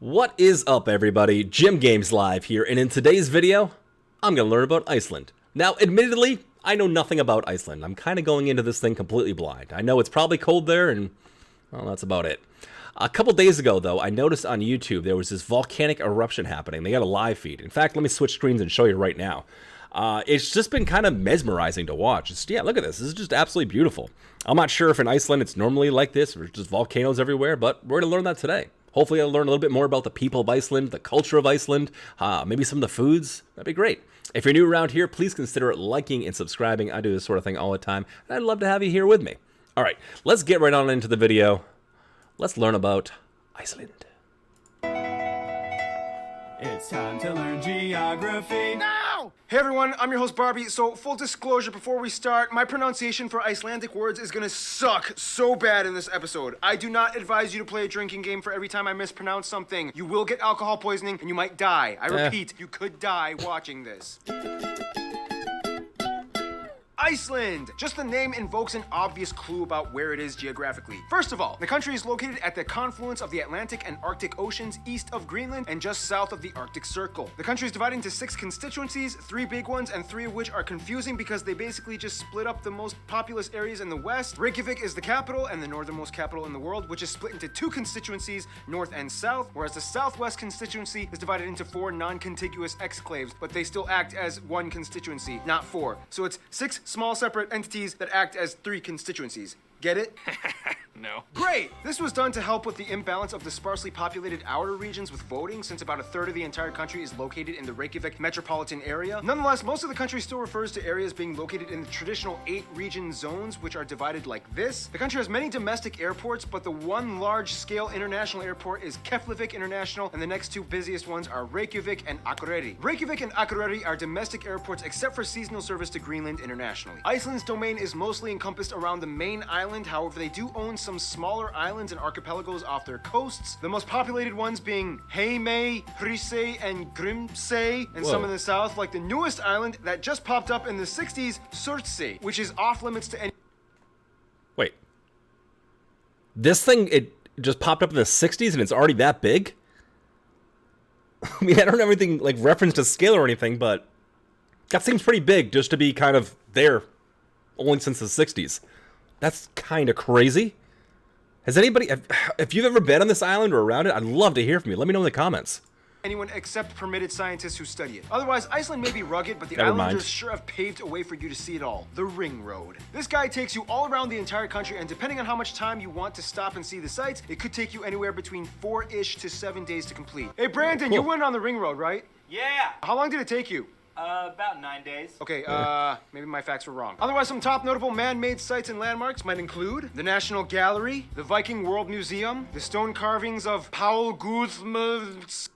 What is up, everybody? Jim Games Live here, and in today's video, I'm going to learn about Iceland. Now, admittedly, I know nothing about Iceland. I'm kind of going into this thing completely blind. I know it's probably cold there, and, well, that's about it. A couple days ago, though, I noticed on YouTube there was this volcanic eruption happening. They got a live feed. In fact, let me switch screens and show you right now. It's just been kind of mesmerizing to watch. Yeah, look at this. This is just absolutely beautiful. I'm not sure if in Iceland it's normally like this, or just volcanoes everywhere, but we're going to learn that today. Hopefully I'll learn a little bit more about the people of Iceland, the culture of Iceland, maybe some of the foods. That'd be great. If you're new around here, please consider liking and subscribing. I do this sort of thing all the time, and I'd love to have you here with me. All right, let's get right on into the video. Let's learn about Iceland. It's time to learn geography now! Hey everyone, I'm your host Barbie. So full disclosure before we start, my pronunciation for Icelandic words is gonna suck so bad in this episode. I do not advise you to play a drinking game for every time I mispronounce something. You will get alcohol poisoning and you might die. I repeat, you could die watching this. Iceland! Just the name invokes an obvious clue about where it is geographically. First of all, the country is located at the confluence of the Atlantic and Arctic Oceans east of Greenland and just south of the Arctic Circle. The country is divided into 6 constituencies, 3 big ones, and 3 of which are confusing because they basically just split up the most populous areas in the west. Reykjavik is the capital and the northernmost capital in the world, which is split into 2 constituencies, north and south, whereas the southwest constituency is divided into 4 non-contiguous exclaves, but they still act as 1 constituency, not 4. So it's 6 small separate entities that act as 3 constituencies. Get it? No. Great! This was done to help with the imbalance of the sparsely populated outer regions with voting, since about 1/3 of the entire country is located in the Reykjavik metropolitan area. Nonetheless, most of the country still refers to areas being located in the traditional 8 region zones, which are divided like this. The country has many domestic airports, but the one large-scale international airport is Keflavik International, and the next 2 busiest ones are Reykjavik and Akureyri. Reykjavik and Akureyri are domestic airports except for seasonal service to Greenland internationally. Iceland's domain is mostly encompassed around the main island, however they do own some smaller islands and archipelagos off their coasts, the most populated ones being Heimaey, Hrísey, and Grímsey, and some in the south, like the newest island that just popped up in the 60s, Surtsey, which is off limits to any... Wait. This thing, it just popped up in the 60s and it's already that big? I mean, I don't have anything like reference to scale or anything, but that seems pretty big just to be kind of there only since the 60s. That's kind of crazy. Has anybody, if you've ever been on this island or around it, I'd love to hear from you. Let me know in the comments. Anyone except permitted scientists who study it. Otherwise, Iceland may be rugged, but the Never islanders mind. sure have paved a way for you to see it all. The Ring Road. This guide takes you all around the entire country, and depending on how much time you want to stop and see the sights, it could take you anywhere between 4-ish to 7 days to complete. Hey Brandon, Cool. you went on the Ring Road, right? Yeah! How long did it take you? About 9 days. Okay, maybe my facts were wrong. Otherwise, some top notable man-made sites and landmarks might include the National Gallery, the Viking World Museum, the stone carvings of Paul Gudmundsson.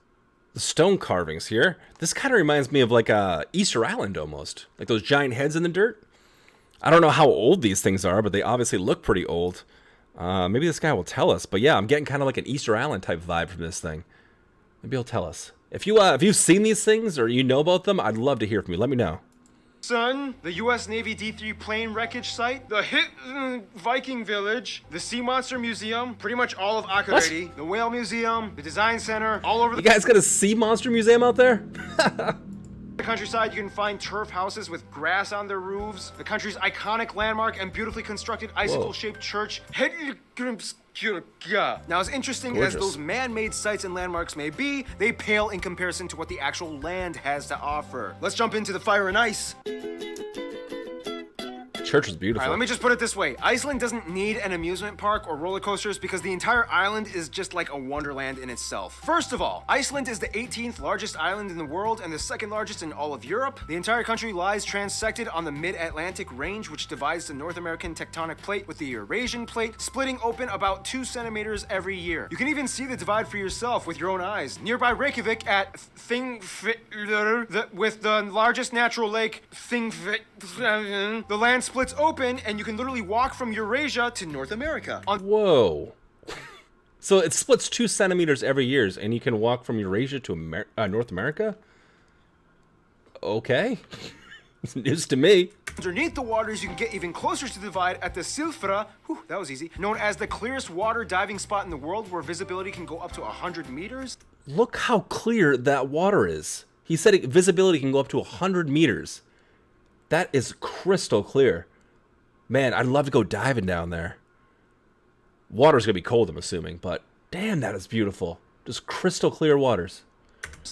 The stone carvings here. This kind of reminds me of like Easter Island almost. Like those giant heads in the dirt. I don't know how old these things are, but they obviously look pretty old. Maybe this guy will tell us. But yeah, I'm getting kind of like an Easter Island type vibe from this thing. Maybe he'll tell us. If you've seen these things or you know about them, I'd love to hear from you. Let me know. The U.S. Navy D-3 plane wreckage site, the Viking Village, the Sea Monster Museum, pretty much all of Akureyri, the Whale Museum, the Design Center, all over You guys got a sea monster museum out there? the countryside. You can find turf houses with grass on their roofs, the country's iconic landmark and beautifully constructed icicle-shaped church, Now, as interesting as those man-made sites and landmarks may be, they pale in comparison to what the actual land has to offer. Let's jump into the fire and ice. Church is beautiful. All right, let me just put it this way. Iceland doesn't need an amusement park or roller coasters because the entire island is just like a wonderland in itself. First of all, Iceland is the 18th largest island in the world and the 2nd largest in all of Europe. The entire country lies transected on the mid-Atlantic range, which divides the North American tectonic plate with the Eurasian plate, splitting open about 2 centimeters every year. You can even see the divide for yourself with your own eyes. Nearby Reykjavik at Thingvellir, with the largest natural lake, Thingvellir, the land splits open and you can literally walk from Eurasia to North America. Whoa. So it splits 2 centimeters every year, and you can walk from Eurasia to North America? Okay. It's news to me. Underneath the waters, you can get even closer to the divide at the Silfra, that was easy, known as the clearest water diving spot in the world, where visibility can go up to 100 meters. Look how clear that water is. He said visibility can go up to 100 meters. That is crystal clear. Man, I'd love to go diving down there. Water's gonna be cold, I'm assuming, but damn, that is beautiful. Just crystal clear waters.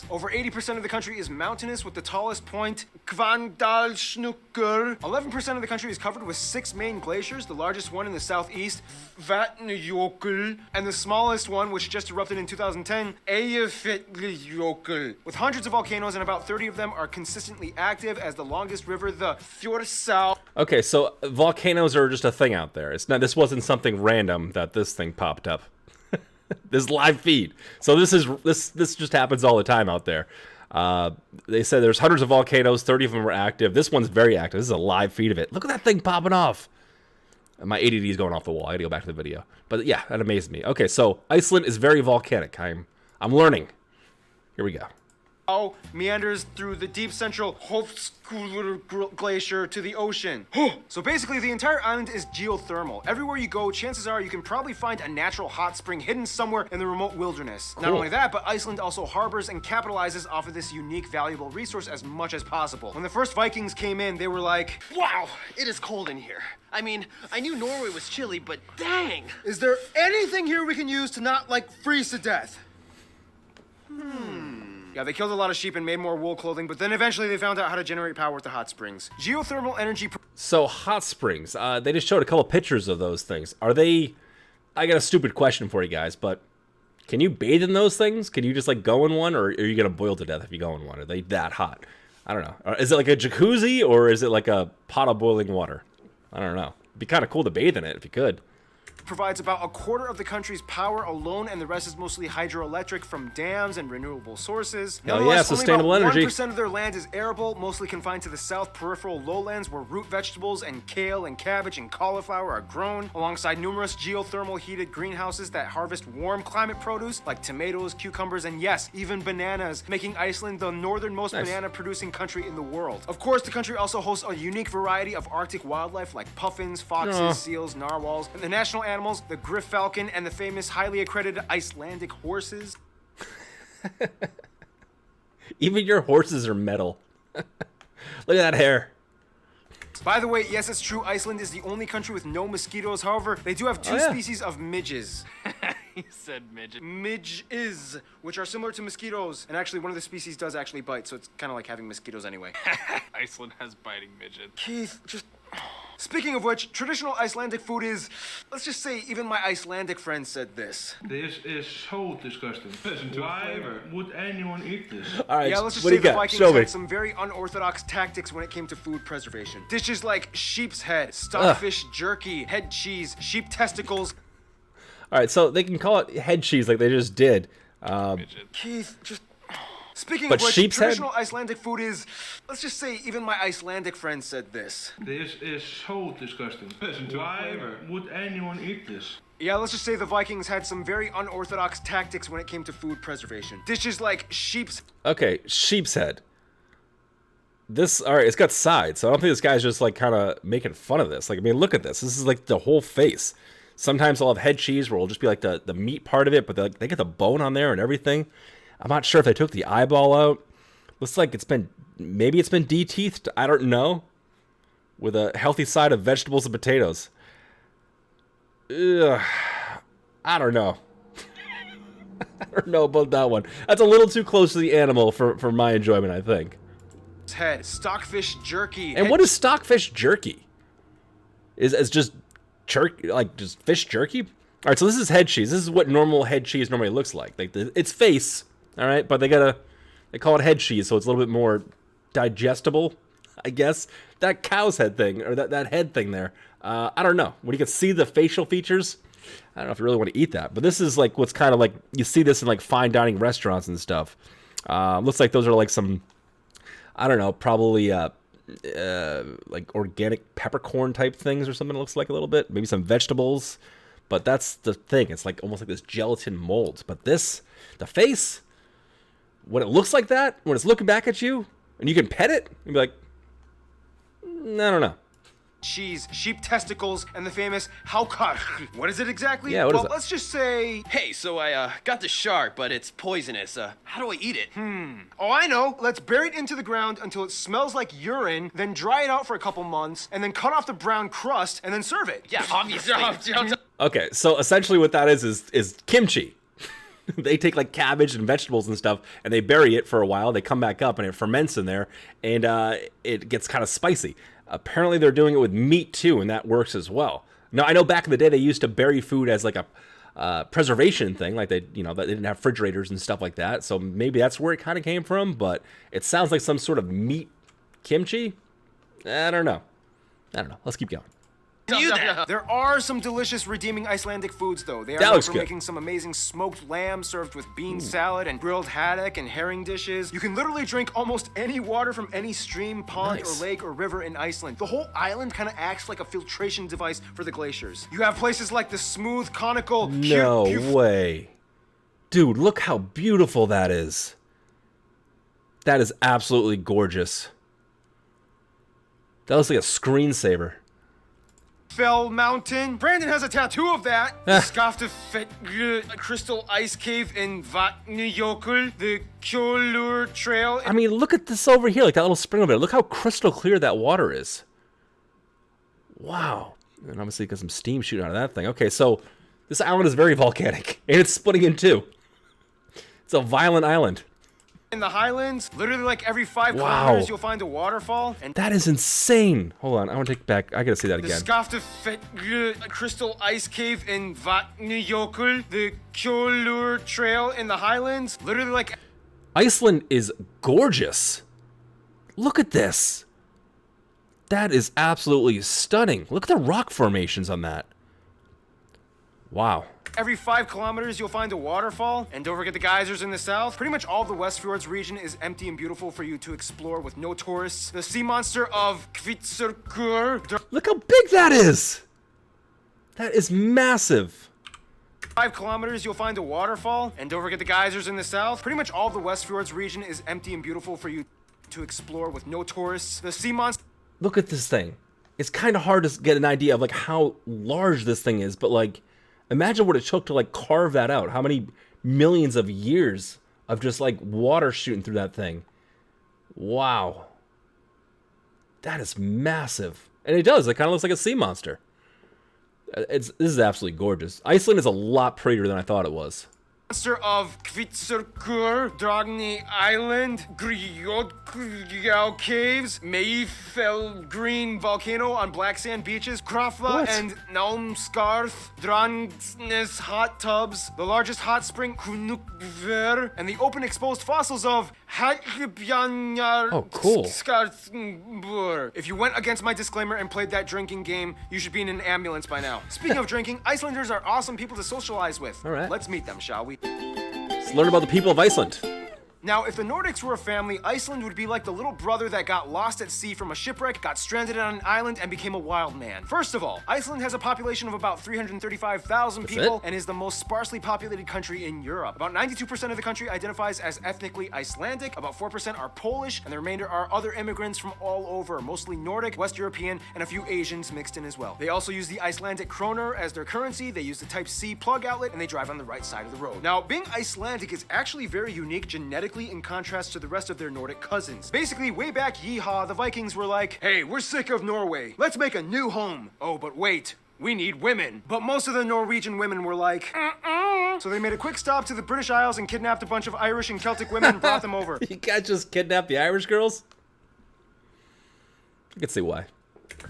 Over 80% of the country is mountainous, with the tallest point, Kvandalshnukkur. 11% of the country is covered with 6 main glaciers, the largest one in the southeast, Vatnajökull, and the smallest one, which just erupted in 2010, Eyjafjallajökull. With hundreds of volcanoes, and about 30 of them are consistently active, as the longest river, the Þjórsá. Okay, so volcanoes are just a thing out there. It's not. This wasn't something random that this thing popped up. This live feed. So this just happens all the time out there. They said there's hundreds of volcanoes, 30 of them are active. This one's very active. This is a live feed of it. Look at that thing popping off. My ADD is going off the wall. I gotta go back to the video. But yeah, that amazed me. Okay, so Iceland is very volcanic. I'm learning. Here we go. Meanders through the deep central Hofsjökull glacier to the ocean. So basically, the entire island is geothermal. Everywhere you go, chances are you can probably find a natural hot spring hidden somewhere in the remote wilderness. Not only that, but Iceland also harbors and capitalizes off of this unique, valuable resource as much as possible. When the first Vikings came in, they were like, Wow, it is cold in here. I mean, I knew Norway was chilly, but dang! is there anything here we can use to not, like, freeze to death? Yeah, they killed a lot of sheep and made more wool clothing, but then eventually they found out how to generate power with the hot springs. Geothermal energy... So hot springs. They just showed a couple pictures of those things. Are they... I got a stupid question for you guys, but can you bathe in those things? Can you just like go in one, or are you gonna boil to death if you go in one? Are they that hot? I don't know. Is it like a jacuzzi, or is it like a pot of boiling water? I don't know. It'd be kind of cool to bathe in it if you could. provides about a quarter of the country's power alone, and the rest is mostly hydroelectric from dams and renewable sources. Oh yeah, sustainable energy. Only about 1% of their land is arable, mostly confined to the south peripheral lowlands where root vegetables and kale and cabbage and cauliflower are grown, alongside numerous geothermal heated greenhouses that harvest warm climate produce like tomatoes, cucumbers, and yes, even bananas, making Iceland the northernmost banana producing country in the world. Of course, the country also hosts a unique variety of Arctic wildlife like puffins, foxes, seals, narwhals, and the national animals, the griff falcon, and the famous highly accredited Icelandic horses. Even your horses are metal. Look at that hair. By the way, yes, it's true, Iceland is the only country with no mosquitoes. However, they do have two species of midges. He said midget. Midges, which are similar to mosquitoes. And actually, one of the species does actually bite, so it's kind of like having mosquitoes anyway. Iceland has biting midget. Keith, just... Speaking of which, traditional Icelandic food is... Let's just say even my Icelandic friend said this. This is so disgusting. Why would anyone eat this? All right, Yeah, let's just what say do you the got? Vikings Show me. had some very unorthodox tactics when it came to food preservation. Dishes like sheep's head, stockfish jerky, head cheese, sheep testicles. All right, so they can call it head cheese like they just did. Midget. Keith, just... Speaking But of which, sheep's head? traditional Icelandic food is... Let's just say even my Icelandic friend said this. This is so disgusting. Why would anyone eat this? Yeah, let's just say the Vikings had some very unorthodox tactics when it came to food preservation. Dishes like sheep's... Okay, sheep's head. This, all right, it's got sides, so I don't think this guy's just like kind of making fun of this. Like, I mean, look at this. This is like the whole face. Sometimes I'll have head cheese where it'll just be like the meat part of it, but they get the bone on there and everything. I'm not sure if they took the eyeball out. Looks like maybe it's been de-teethed. I don't know. With a healthy side of vegetables and potatoes. Ugh. I don't know. I don't know about that one. That's a little too close to the animal for my enjoyment, I think. head, stockfish jerky. And what is stockfish jerky? Is just jerky, like just fish jerky? All right, so this is head cheese. This is what normal head cheese normally looks like. It's face, all right, but they call it head cheese, so it's a little bit more digestible, I guess. That cow's head thing, or that head thing there, I don't know. When you can see the facial features, I don't know if you really want to eat that. But this is like what's kind of like, you see this in like fine dining restaurants and stuff. Looks like those are like some, I don't know, probably like organic peppercorn type things or something. It looks like a little bit, maybe some vegetables. But that's the thing. It's like almost like this gelatin mold. But this, the face, when it looks like that, when it's looking back at you, and you can pet it, you'd be like, I don't know. Cheese, sheep testicles, and the famous haukar. What is it exactly? Yeah, what is well, it? let's just say... Hey, so I got the shark, but it's poisonous. How do I eat it? Oh, I know. Let's bury it into the ground until it smells like urine, then dry it out for a couple months, and then cut off the brown crust, and then serve it. Yeah, obviously. Okay, so essentially what that is kimchi. They take like cabbage and vegetables and stuff, and they bury it for a while. They come back up, and it ferments in there, and it gets kind of spicy. Apparently, they're doing it with meat too, and that works as well. Now, I know back in the day they used to bury food as like a preservation thing, like they didn't have refrigerators and stuff like that. So maybe that's where it kind of came from. But it sounds like some sort of meat kimchi. I don't know. Let's keep going. There are some delicious redeeming Icelandic foods, though. They are That known looks for good. making some amazing smoked lamb served with bean salad and grilled haddock and herring dishes. You can literally drink almost any water from any stream, pond, Nice. or lake or river in Iceland. The whole island kind of acts like a filtration device for the glaciers. You have places like the smooth, conical... No way. Dude, look how beautiful that is. That is absolutely gorgeous. That looks like a screensaver. Fell Mountain. Brandon has a tattoo of that. The Skaftafell Crystal Ice Cave in Vatnajökull. The Kjolur Trail. I mean, look at this over here, like that little spring over there. Look how crystal clear that water is. Wow. And obviously you got some steam shooting out of that thing. Okay, so this island is very volcanic, and it's splitting in two. It's a violent island. In the Highlands, literally like every 5 Wow. kilometers, you'll find a waterfall. And That is insane. Hold on, I want to take back. I gotta see that the again. Skaftafell Crystal Ice Cave in Vatnajökull. The Kjolur Trail in the Highlands, literally like... Iceland is gorgeous. Look at this. That is absolutely stunning. Look at the rock formations on that. Wow. Every 5 kilometers, you'll find a waterfall. And don't forget the geysers in the south. Pretty much all the West Fjords region is empty and beautiful for you to explore with no tourists. The sea monster of Kvitserkur. Look how big that is. That is massive. 5 kilometers, you'll find a waterfall. And don't forget the geysers in the south. Pretty much all the West Fjords region is empty and beautiful for you to explore with no tourists. The sea monster... Look at this thing. It's kind of hard to get an idea of like how large this thing is, but like imagine what it took to like carve that out. How many millions of years of just like water shooting through that thing. Wow. That is massive. And it does. It kind of looks like a sea monster. This is absolutely gorgeous. Iceland is a lot prettier than I thought it was. Monster of Kvitserkur, Dragni Island, Grjótgjá Caves, Mayfell Green Volcano on black sand beaches, Krafla What? and Naumskarth, Drangsnes hot tubs, the largest hot spring Knukver, and the open exposed fossils of Hagbjanjar. Oh, cool. Skarthbur. If you went against my disclaimer and played that drinking game, you should be in an ambulance by now. Speaking of drinking, Icelanders are awesome people to socialize with. All right. Let's meet them, shall we? Let's learn about the people of Iceland. Now, if the Nordics were a family, Iceland would be like the little brother that got lost at sea from a shipwreck, got stranded on an island, and became a wild man. First of all, Iceland has a population of about 335,000 That's people it? and is the most sparsely populated country in Europe. About 92% of the country identifies as ethnically Icelandic, about 4% are Polish, and the remainder are other immigrants from all over, mostly Nordic, West European, and a few Asians mixed in as well. They also use the Icelandic kroner as their currency, they use the Type C plug outlet, and they drive on the right side of the road. Now, being Icelandic is actually very unique genetically in contrast to the rest of their Nordic cousins. Basically, way back yeehaw, the Vikings were like, hey, we're sick of Norway. Let's make a new home. Oh, but wait. We need women. But most of the Norwegian women were like, So they made a quick stop to the British Isles and kidnapped a bunch of Irish and Celtic women and brought them over. You can't just kidnap the Irish girls? I can see why.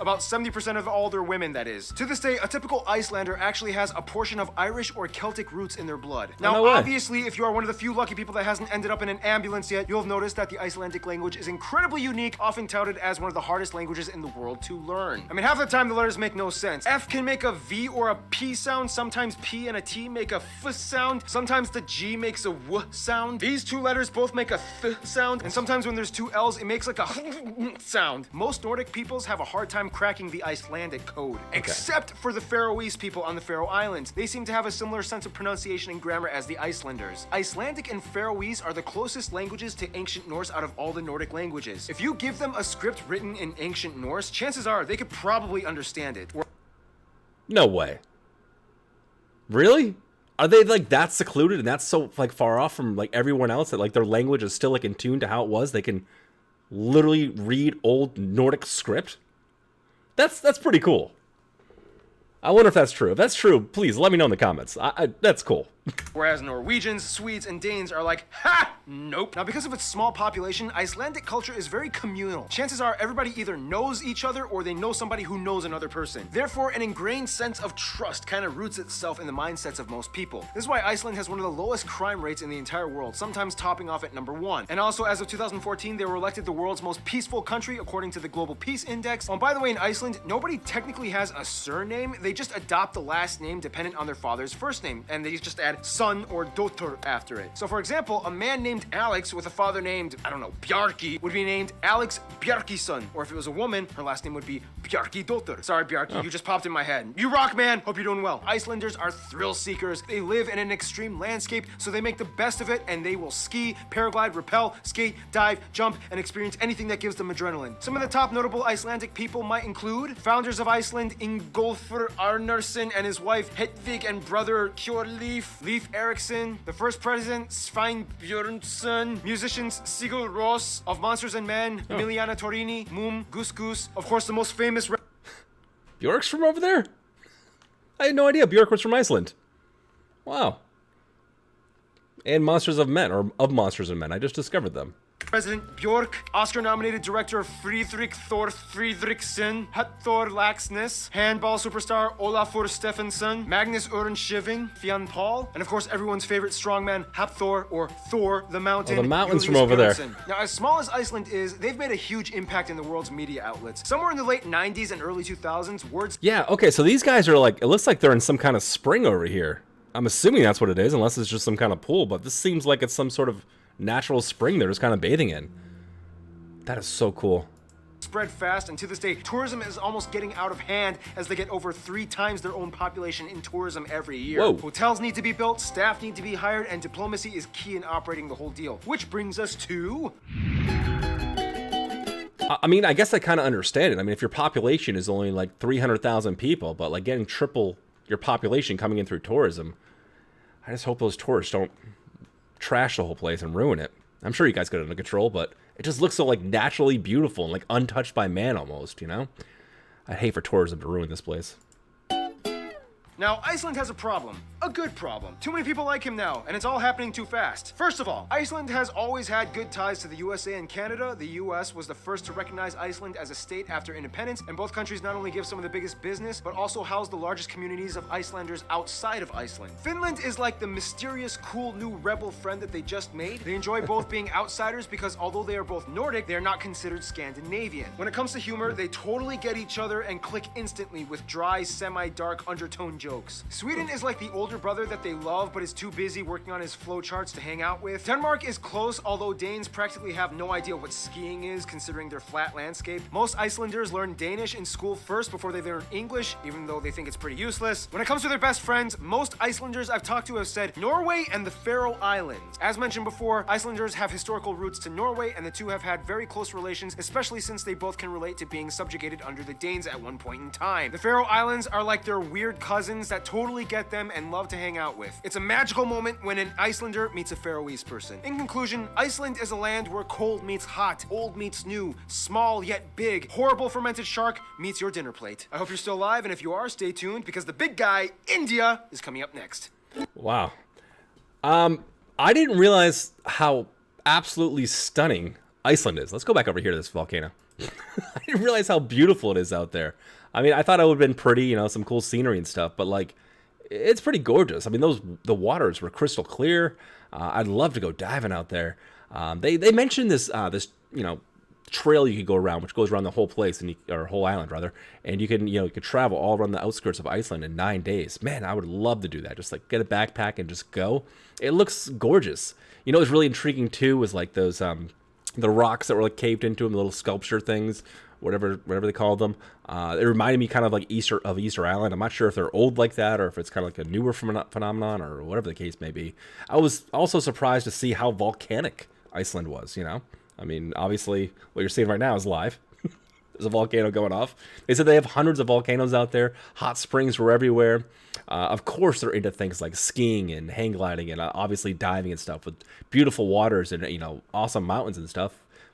About 70% of all their women, that is. To this day, a typical Icelander actually has a portion of Irish or Celtic roots in their blood. Now, no way. obviously, if you are one of the few lucky people that hasn't ended up in an ambulance yet, you'll have noticed that the Icelandic language is incredibly unique, often touted as one of the hardest languages in the world to learn. I mean, half the time the letters make no sense. F can make a V or a P sound, sometimes P and a T make a F sound, sometimes the G makes a W sound. These two letters both make a Th sound, and sometimes when there's two L's, it makes like a sound. Most Nordic peoples have a hard hard time cracking the Icelandic code. Except for the Faroese people on the Faroe Islands. They seem to have a similar sense of pronunciation and grammar as the Icelanders. Icelandic and Faroese are the closest languages to ancient Norse out of all the Nordic languages. If you give them a script written in ancient Norse, chances are they could probably understand it. No way. Really? Are they like that secluded and that's so like far off from like everyone else that like their language is still like in tune to how it was? They can literally read old Nordic script? That's pretty cool. I wonder if that's true. If that's true, please let me know in the comments. That's cool. Whereas Norwegians, Swedes, and Danes are like, ha! Nope. Now, because of its small population, Icelandic culture is very communal. Chances are everybody either knows each other or they know somebody who knows another person. Therefore, an ingrained sense of trust kind of roots itself in the mindsets of most people. This is why Iceland has one of the lowest crime rates in the entire world, sometimes topping off at #1. And also, as of 2014, they were elected the world's most peaceful country according to the Global Peace Index. Oh, by the way, in Iceland, nobody technically has a surname. They just adopt the last name dependent on their father's first name, and they just add son or dotter after it. So for example, a man named Alex with a father named, I don't know, Bjarki would be named Alex Bjarkison, or if it was a woman, her last name would be Bjarki dotter. Sorry Bjarki, you just popped in my head. You rock, man! Hope you're doing well. Icelanders are thrill seekers. They live in an extreme landscape, so they make the best of it, and they will ski, paraglide, rappel, skate, dive, jump, and experience anything that gives them adrenaline. Some of the top notable Icelandic people might include founders of Iceland, Ingolfur Arnarsson and his wife Hedvig and brother Kjorleif, Leif Erikson, the first president Svein Björnsson, musicians Sigur Rós of Monsters and Men, Emiliana Torini, Moom, Goose Goose, of course the most famous Bjork's from over there? I had no idea Bjork was from Iceland. Wow. And Monsters of Men, or of Monsters and Men. I just discovered them. President Björk, Oscar-nominated director Friedrich Thor Friedrichsen, Hutthor Laxness, handball superstar Olafur Stefansson, Magnus Örnskjöld, Fionn Paul, and of course everyone's favorite strongman Hapthor, or Thor the Mountain. Oh, the mountain's Julius from over there. Björnsson. Now, as small as Iceland is, they've made a huge impact in the world's media outlets. Somewhere in the late 90s and early 2000s, words... Yeah, okay, so these guys are like, it looks like they're in some kind of spring over here. I'm assuming that's what it is, unless it's just some kind of pool, but this seems like it's some sort of natural spring they're just kind of bathing in. That is so cool. Spread fast, and to this day, tourism is almost getting out of hand as they get over 3 times their own population in tourism every year. Whoa. Hotels need to be built, staff need to be hired, and diplomacy is key in operating the whole deal. Which brings us to... I mean, I guess I kind of understand it. I mean, if your population is only like 300,000 people, but like getting triple your population coming in through tourism, I just hope those tourists don't trash the whole place and ruin it. I'm sure you guys got it under control, but it just looks so like naturally beautiful and like untouched by man almost, you know? I'd hate for tourism to ruin this place. Now, Iceland has a problem. A good problem. Too many people like him now, and it's all happening too fast. First of all, Iceland has always had good ties to the USA and Canada. The US was the first to recognize Iceland as a state after independence, and both countries not only give some of the biggest business, but also house the largest communities of Icelanders outside of Iceland. Finland is like the mysterious, cool new rebel friend that they just made. They enjoy both being outsiders because although they are both Nordic, they are not considered Scandinavian. When it comes to humor, they totally get each other and click instantly with dry, semi-dark undertone jokes. Sweden is like the older brother that they love but is too busy working on his flowcharts to hang out with. Denmark is close, although Danes practically have no idea what skiing is considering their flat landscape. Most Icelanders learn Danish in school first before they learn English, even though they think it's pretty useless. When it comes to their best friends, most Icelanders I've talked to have said Norway and the Faroe Islands. As mentioned before, Icelanders have historical roots to Norway, and the two have had very close relations, especially since they both can relate to being subjugated under the Danes at one point in time. The Faroe Islands are like their weird cousins that totally get them and love to hang out with. It's a magical moment when an Icelander meets a Faroese person. In conclusion, Iceland is a land where cold meets hot, old meets new, small yet big, horrible fermented shark meets your dinner plate. I hope you're still alive, and if you are, stay tuned because the big guy, India, is coming up next. Wow. I didn't realize how absolutely stunning Iceland is. Let's go back over here to this volcano. I didn't realize how beautiful it is out there. I mean, I thought it would have been pretty, you know, some cool scenery and stuff, but like, it's pretty gorgeous. I mean, the waters were crystal clear. I'd love to go diving out there. They mentioned this you know, trail you could go around, which goes around the whole place or whole island rather, and you could travel all around the outskirts of Iceland in 9 days. Man, I would love to do that. Just like get a backpack and just go. It looks gorgeous. You know, what's really intriguing too was like those the rocks that were like caved into them, the little sculpture things, whatever they call them. It reminded me kind of like Easter Island. I'm not sure if they're old like that or if it's kind of like a newer phenomenon or whatever the case may be. I was also surprised to see how volcanic Iceland was, you know? I mean, obviously, what you're seeing right now is live. There's a volcano going off. They said they have hundreds of volcanoes out there. Hot springs were everywhere. Of course, they're into things like skiing and hang gliding and obviously diving and stuff with beautiful waters and, you know, awesome mountains and stuff.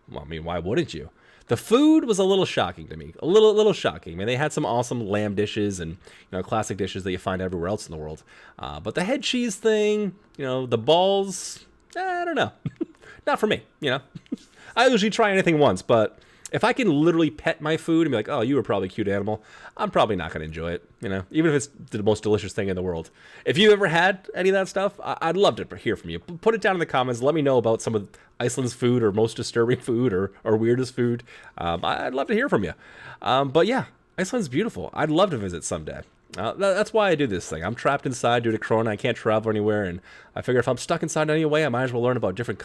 Well, I mean, why wouldn't you? The food was a little shocking to me. A little shocking. I mean, they had some awesome lamb dishes and, you know, classic dishes that you find everywhere else in the world. But the head cheese thing, you know, the balls, I don't know. Not for me, you know. I usually try anything once, but if I can literally pet my food and be like, oh, you were probably a cute animal, I'm probably not going to enjoy it, you know, even if it's the most delicious thing in the world. If you've ever had any of that stuff, I'd love to hear from you. Put it down in the comments. Let me know about some of Iceland's food or most disturbing food or weirdest food. I'd love to hear from you. But yeah, Iceland's beautiful. I'd love to visit someday. That's why I do this thing. I'm trapped inside due to Corona. I can't travel anywhere, and I figure if I'm stuck inside anyway, I might as well learn about different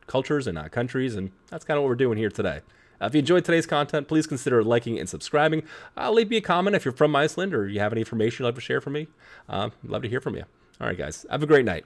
cultures and countries, and that's kind of what we're doing here today. If you enjoyed today's content, please consider liking and subscribing. Leave me a comment if you're from Iceland or you have any information you'd like to share from me. I'd love to hear from you. All right, guys. Have a great night.